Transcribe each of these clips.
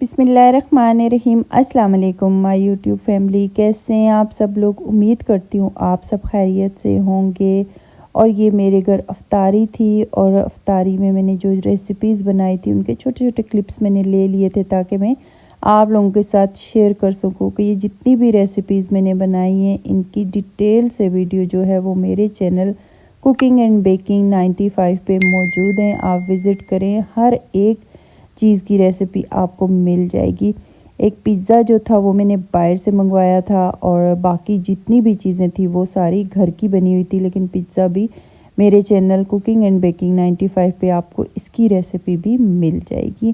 बिस्मिल्लाहिर्रहमानिर्रहीम। अस्सलाम वालेकुम माय यूट्यूब फैमिली, कैसे हैं आप सब लोग। उम्मीद करती हूँ आप सब खैरियत से होंगे। और ये मेरे घर अफ्तारी थी और अफ्तारी में मैंने जो रेसिपीज़ बनाई थी उनके छोटे छोटे क्लिप्स मैंने ले लिए थे ताकि मैं आप लोगों के साथ शेयर कर सकूँ कि ये जितनी भी रेसिपीज़ मैंने बनाई हैं इनकी डिटेल से वीडियो जो है वो मेरे चैनल कुकिंग एंड बेकिंग 95 पे मौजूद हैं। आप विज़िट करें, हर एक चीज़ की रेसिपी आपको मिल जाएगी। एक पिज़्ज़ा जो था वो मैंने बाहर से मंगवाया था और बाकी जितनी भी चीज़ें थी वो सारी घर की बनी हुई थी, लेकिन पिज़्ज़ा भी मेरे चैनल कुकिंग एंड बेकिंग 95 पे आपको इसकी रेसिपी भी मिल जाएगी।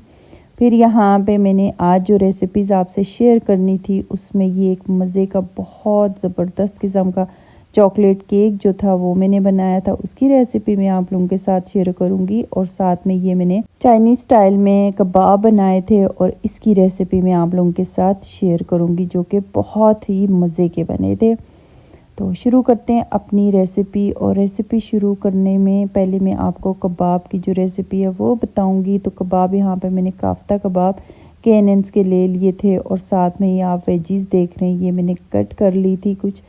फिर यहाँ पे मैंने आज जो रेसिपीज़ आपसे शेयर करनी थी उसमें ये एक मज़े का बहुत ज़बरदस्त किस्म का चॉकलेट केक जो था वो मैंने बनाया था, उसकी रेसिपी मैं आप लोगों के साथ शेयर करूंगी। और साथ में ये मैंने चाइनीज़ स्टाइल में कबाब बनाए थे और इसकी रेसिपी मैं आप लोगों के साथ शेयर करूंगी जो कि बहुत ही मज़े के बने थे। तो शुरू करते हैं अपनी रेसिपी। और रेसिपी शुरू करने में पहले मैं आपको कबाब की जो रेसिपी है वो बताऊँगी। तो कबाब यहाँ पर मैंने काफ्ता कबाब KNN's के ले लिए थे और साथ में ये आप वेजीज़ देख रहे हैं ये मैंने कट कर ली थी कुछ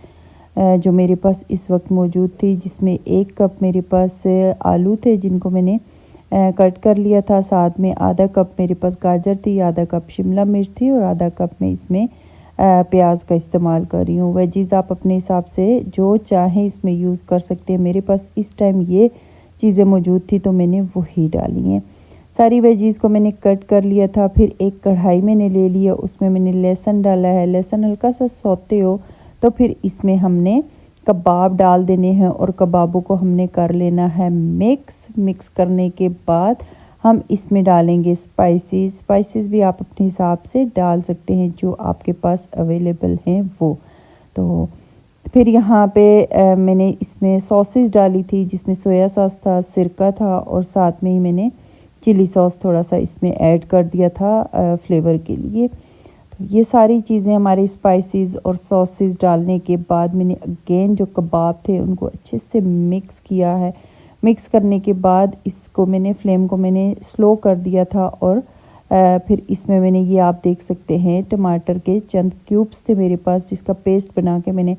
जो मेरे पास इस वक्त मौजूद थी, जिसमें 1 कप मेरे पास आलू थे जिनको मैंने कट कर लिया था। साथ में आधा कप मेरे पास गाजर थी, आधा कप शिमला मिर्च थी और आधा कप मैं इसमें प्याज का इस्तेमाल कर रही हूँ। वेजीज़ आप अपने हिसाब से जो चाहें इसमें यूज़ कर सकते हैं। मेरे पास इस टाइम ये चीज़ें मौजूद थी तो मैंने वही डाली हैं। सारी वेजीज़ को मैंने कट कर लिया था। फिर एक कढ़ाई मैंने ले लिया, उसमें मैंने लहसुन डाला है। लहसुन हल्का सा सौते हो तो फिर इसमें हमने कबाब डाल देने हैं और कबाबों को हमने कर लेना है मिक्स करने के बाद हम इसमें डालेंगे स्पाइसेस भी आप अपने हिसाब से डाल सकते हैं जो आपके पास अवेलेबल हैं वो। तो फिर यहाँ पे मैंने इसमें सॉसेस डाली थी जिसमें सोया सॉस था, सिरका था और साथ में ही मैंने चिली सॉस थोड़ा सा इसमें ऐड कर दिया था फ्लेवर के लिए। ये सारी चीज़ें हमारे स्पाइसेस और सॉसेस डालने के बाद मैंने अगेन जो कबाब थे उनको अच्छे से मिक्स किया है। मिक्स करने के बाद इसको मैंने फ्लेम को मैंने स्लो कर दिया था और फिर इसमें मैंने ये आप देख सकते हैं टमाटर के चंद क्यूब्स थे मेरे पास जिसका पेस्ट बना के मैंने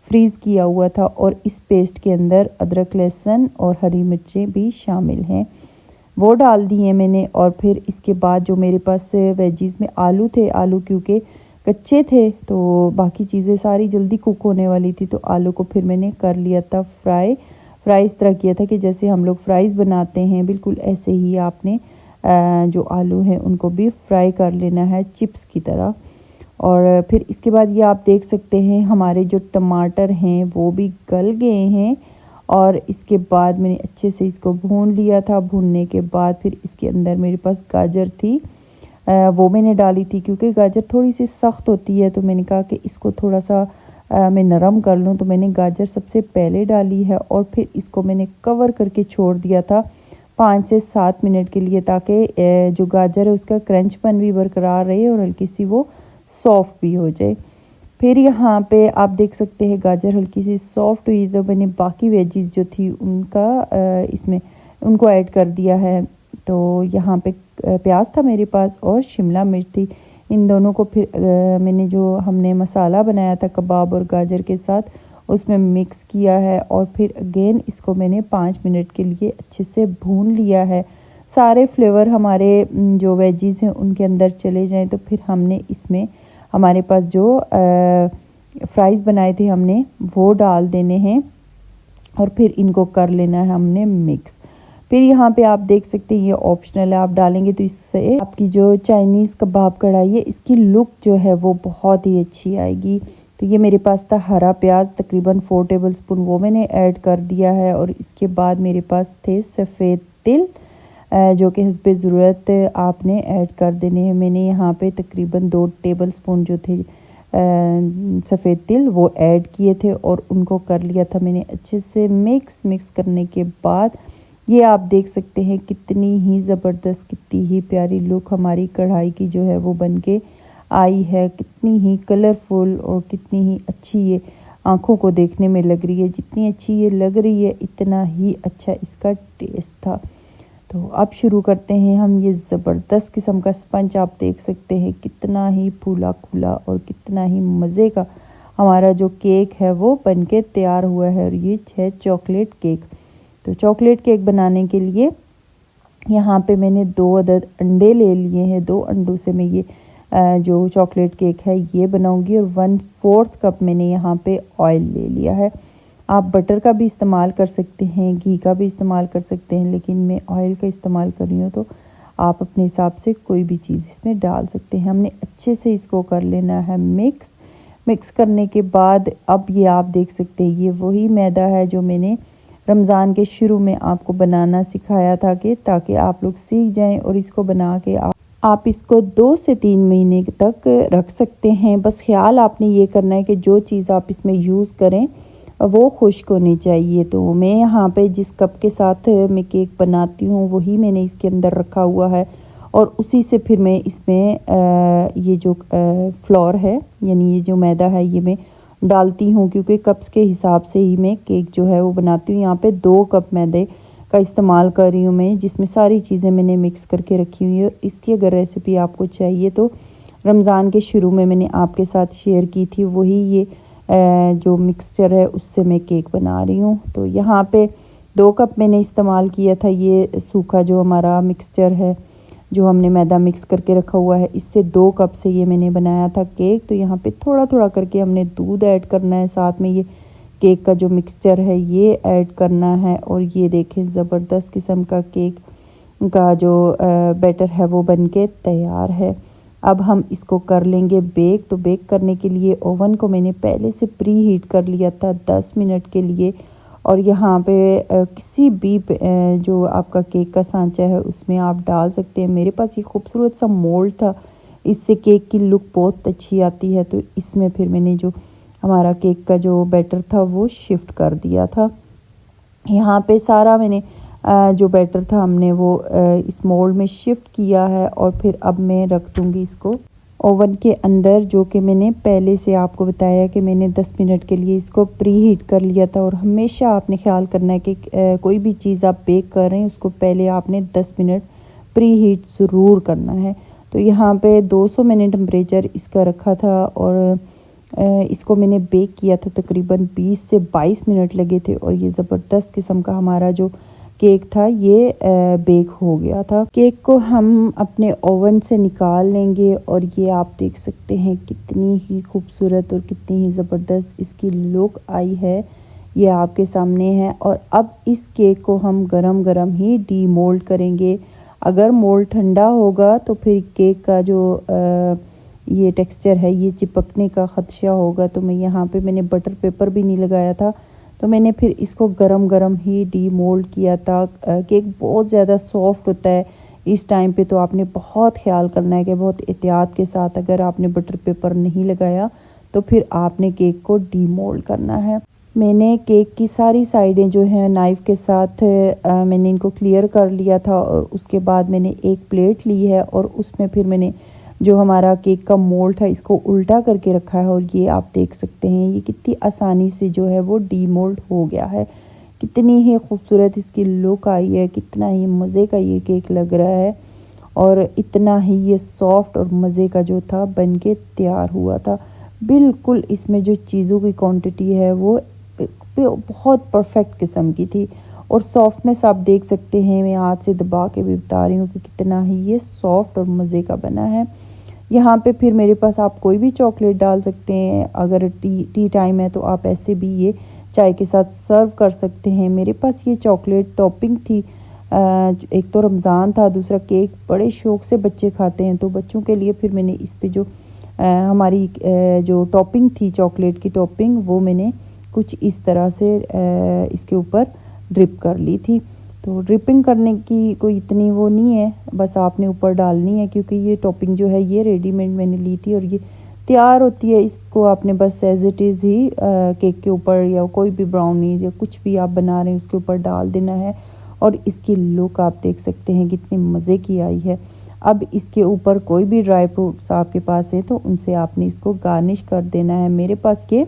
फ्रीज़ किया हुआ था और इस पेस्ट के अंदर अदरक लहसुन और हरी मिर्चें भी शामिल हैं, वो डाल दिए मैंने। और फिर इसके बाद जो मेरे पास वेजीज़ में आलू थे, आलू क्योंकि कच्चे थे तो बाकी चीज़ें सारी जल्दी कुक होने वाली थी तो आलू को फिर मैंने कर लिया था फ्राई इस तरह किया था कि जैसे हम लोग फ्राइज़ बनाते हैं बिल्कुल ऐसे ही आपने जो आलू हैं उनको भी फ्राई कर लेना है चिप्स की तरह। और फिर इसके बाद ये आप देख सकते हैं हमारे जो टमाटर हैं वो भी गल गए हैं और इसके बाद मैंने अच्छे से इसको भून लिया था। भूनने के बाद फिर इसके अंदर मेरे पास गाजर थी, वो मैंने डाली थी क्योंकि गाजर थोड़ी सी सख्त होती है तो मैंने कहा कि इसको थोड़ा सा मैं नरम कर लूँ तो मैंने गाजर सबसे पहले डाली है और फिर इसको मैंने कवर करके छोड़ दिया था 5 से 7 मिनट के लिए ताकि जो गाजर है उसका क्रंचपन भी बरकरार रहे और हल्की सी वो सॉफ्ट भी हो जाए। फिर यहाँ पे आप देख सकते हैं गाजर हल्की सी सॉफ्ट हुई तो मैंने बाकी वेजीज़ जो थी उनका इसमें उनको ऐड कर दिया है। तो यहाँ पे प्याज था मेरे पास और शिमला मिर्च थी, इन दोनों को फिर मैंने जो हमने मसाला बनाया था कबाब और गाजर के साथ उसमें मिक्स किया है और फिर अगेन इसको मैंने 5 मिनट के लिए अच्छे से भून लिया है। सारे फ्लेवर हमारे जो वेजीज़ हैं उनके अंदर चले जाएँ तो फिर हमने इसमें हमारे पास जो फ्राइज़ बनाए थे हमने वो डाल देने हैं और फिर इनको कर लेना है हमने मिक्स। फिर यहाँ पे आप देख सकते हैं ये ऑप्शनल है, आप डालेंगे तो इससे आपकी जो चाइनीज़ कबाब कढ़ाई है इसकी लुक जो है वो बहुत ही अच्छी आएगी। तो ये मेरे पास था हरा प्याज तकरीबन 4 टेबल स्पून, वो मैंने ऐड कर दिया है। और इसके बाद मेरे पास थे सफ़ेद तिल जो कि हस्बे ज़रूरत आपने ऐड कर देने हैं। मैंने यहाँ पे तकरीबन 2 टेबल स्पून जो थे सफ़ेद तिल वो ऐड किए थे और उनको कर लिया था मैंने अच्छे से मिक्स करने के बाद ये आप देख सकते हैं कितनी ही ज़बरदस्त, कितनी ही प्यारी लुक हमारी कढ़ाई की जो है वो बन के आई है। कितनी ही कलरफुल और कितनी ही अच्छी ये आँखों को देखने में लग रही है। जितनी अच्छी ये लग रही है इतना ही अच्छा इसका टेस्ट था। तो अब शुरू करते हैं हम। ये ज़बरदस्त किस्म का स्पंज आप देख सकते हैं कितना ही फूला फूला और कितना ही मज़े का हमारा जो केक है वो बनके तैयार हुआ है। और ये है चॉकलेट केक। तो चॉकलेट केक बनाने के लिए यहाँ पे मैंने 2 अदद अंडे ले लिए हैं। 2 अंडों से मैं ये जो चॉकलेट केक है ये बनाऊंगी। और 1/4 कप मैंने यहाँ पे ऑयल ले लिया है। आप बटर का भी इस्तेमाल कर सकते हैं, घी का भी इस्तेमाल कर सकते हैं, लेकिन मैं ऑयल का इस्तेमाल कर रही हूँ तो आप अपने हिसाब से कोई भी चीज़ इसमें डाल सकते हैं। हमने अच्छे से इसको कर लेना है मिक्स करने के बाद अब ये आप देख सकते हैं ये वही मैदा है जो मैंने रमज़ान के शुरू में आपको बनाना सिखाया था कि ताकि आप लोग सीख जाएं और इसको बना के आप इसको 2 से 3 महीने तक रख सकते हैं। बस ख्याल आपने ये करना है कि जो चीज़ आप इसमें यूज़ करें वो खुश्क होनी चाहिए। तो मैं यहाँ पे जिस कप के साथ मैं केक बनाती हूँ वही मैंने इसके अंदर रखा हुआ है और उसी से फिर मैं इसमें ये जो फ्लोर है यानी ये जो मैदा है ये मैं डालती हूँ, क्योंकि कप्स के हिसाब से ही मैं केक जो है वो बनाती हूँ। यहाँ पे 2 कप मैदे का इस्तेमाल कर रही हूँ मैं, जिसमें सारी चीज़ें मैंने मिक्स करके रखी हुई है। इसकी अगर रेसिपी आपको चाहिए तो रमज़ान के शुरू में मैंने आपके साथ शेयर की थी, वही ये जो मिक्सचर है उससे मैं केक बना रही हूँ। तो यहाँ पे 2 कप मैंने इस्तेमाल किया था ये सूखा जो हमारा मिक्सचर है जो हमने मैदा मिक्स करके रखा हुआ है, इससे 2 कप से ये मैंने बनाया था केक। तो यहाँ पे थोड़ा थोड़ा करके हमने दूध ऐड करना है, साथ में ये केक का जो मिक्सचर है ये ऐड करना है। और ये देखें ज़बरदस्त किस्म का केक का जो बैटर है वो बनके तैयार है। अब हम इसको कर लेंगे बेक। तो बेक करने के लिए ओवन को मैंने पहले से प्री हीट कर लिया था 10 मिनट के लिए। और यहाँ पे किसी भी जो आपका केक का सांचा है उसमें आप डाल सकते हैं। मेरे पास ये खूबसूरत सा मोल्ड था, इससे केक की लुक बहुत अच्छी आती है। तो इसमें फिर मैंने जो हमारा केक का जो बैटर था वो शिफ्ट कर दिया था। यहाँ पे सारा मैंने जो बैटर था हमने वो इस मोल्ड में शिफ्ट किया है। और फिर अब मैं रख दूँगी इसको ओवन के अंदर, जो कि मैंने पहले से आपको बताया कि मैंने 10 मिनट के लिए इसको प्री हीट कर लिया था। और हमेशा आपने ख्याल करना है कि कोई भी चीज़ आप बेक कर रहे हैं उसको पहले आपने 10 मिनट प्री हीट ज़रूर करना है। तो यहाँ पे 200 मैंने टेम्परेचर इसका रखा था और इसको मैंने बेक किया था तकरीबन 20 से 22 मिनट लगे थे। और ये ज़बरदस्त किस्म का हमारा जो केक था ये बेक हो गया था। केक को हम अपने ओवन से निकाल लेंगे और ये आप देख सकते हैं कितनी ही खूबसूरत और कितनी ही ज़बरदस्त इसकी लुक आई है, ये आपके सामने है। और अब इस केक को हम गरम गरम ही डीमोल्ड करेंगे। अगर मोल्ड ठंडा होगा तो फिर केक का जो ये टेक्सचर है ये चिपकने का ख़दशा होगा। तो मैंने बटर पेपर भी नहीं लगाया था, तो मैंने फिर इसको गरम गरम ही डीमोल्ड किया था। केक बहुत ज़्यादा सॉफ्ट होता है इस टाइम पे, तो आपने बहुत ख्याल करना है कि बहुत एहतियात के साथ अगर आपने बटर पेपर नहीं लगाया तो फिर आपने केक को डीमोल्ड करना है। मैंने केक की सारी साइडें जो हैं नाइफ़ के साथ मैंने इनको क्लियर कर लिया था। और उसके बाद मैंने एक प्लेट ली है और उसमें फिर मैंने जो हमारा केक का मोल्ड था इसको उल्टा करके रखा है। और ये आप देख सकते हैं ये कितनी आसानी से जो है वो डीमोल्ड हो गया है। कितनी ही खूबसूरत इसकी लुक आई है, कितना ही मज़े का ये केक लग रहा है और इतना ही ये सॉफ्ट और मज़े का जो था बन के तैयार हुआ था। बिल्कुल इसमें जो चीज़ों की क्वांटिटी है वो बहुत परफेक्ट किस्म की थी। और सॉफ्टनेस आप देख सकते हैं, मैं हाथ से दबा के भी बता रही हूँ कि कितना ही ये सॉफ्ट और मज़े का बना है। यहाँ पे फिर मेरे पास आप कोई भी चॉकलेट डाल सकते हैं। अगर टी टाइम है तो आप ऐसे भी ये चाय के साथ सर्व कर सकते हैं। मेरे पास ये चॉकलेट टॉपिंग थी। एक तो रमज़ान था, दूसरा केक बड़े शौक़ से बच्चे खाते हैं, तो बच्चों के लिए फिर मैंने इस पे जो हमारी जो टॉपिंग थी चॉकलेट की टॉपिंग वो मैंने कुछ इस तरह से इसके ऊपर ड्रिप कर ली थी। तो ड्रिपिंग करने की कोई इतनी वो नहीं है, बस आपने ऊपर डालनी है, क्योंकि ये टॉपिंग जो है ये रेडीमेड मैंने ली थी और ये तैयार होती है। इसको आपने बस एज इट इज़ ही केक के ऊपर या कोई भी ब्राउनीज या कुछ भी आप बना रहे हैं उसके ऊपर डाल देना है और इसकी लुक आप देख सकते हैं कितनी मज़े की आई है। अब इसके ऊपर कोई भी ड्राई फ्रूट्स आपके पास है तो उनसे आपने इसको गार्निश कर देना है। मेरे पास ये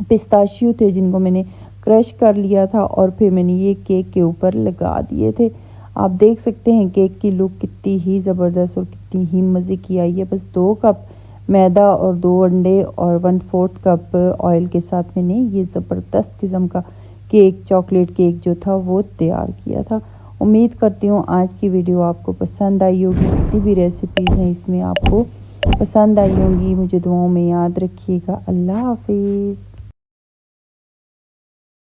पिस्ताशियो थे जिनको मैंने क्रश कर लिया था और फिर मैंने ये केक के ऊपर लगा दिए थे। आप देख सकते हैं केक की लुक कितनी ही ज़बरदस्त और कितनी ही मज़े की आई है। बस 2 कप मैदा और 2 अंडे और 1/4 कप ऑयल के साथ मैंने ये ज़बरदस्त किस्म का केक, चॉकलेट केक जो था वो तैयार किया था। उम्मीद करती हूँ आज की वीडियो आपको पसंद आई होगी। जितनी भी रेसिपीज़ हैं इसमें आपको पसंद आई होंगी। मुझे दुआओं में याद रखिएगा। अल्लाह हाफिज़।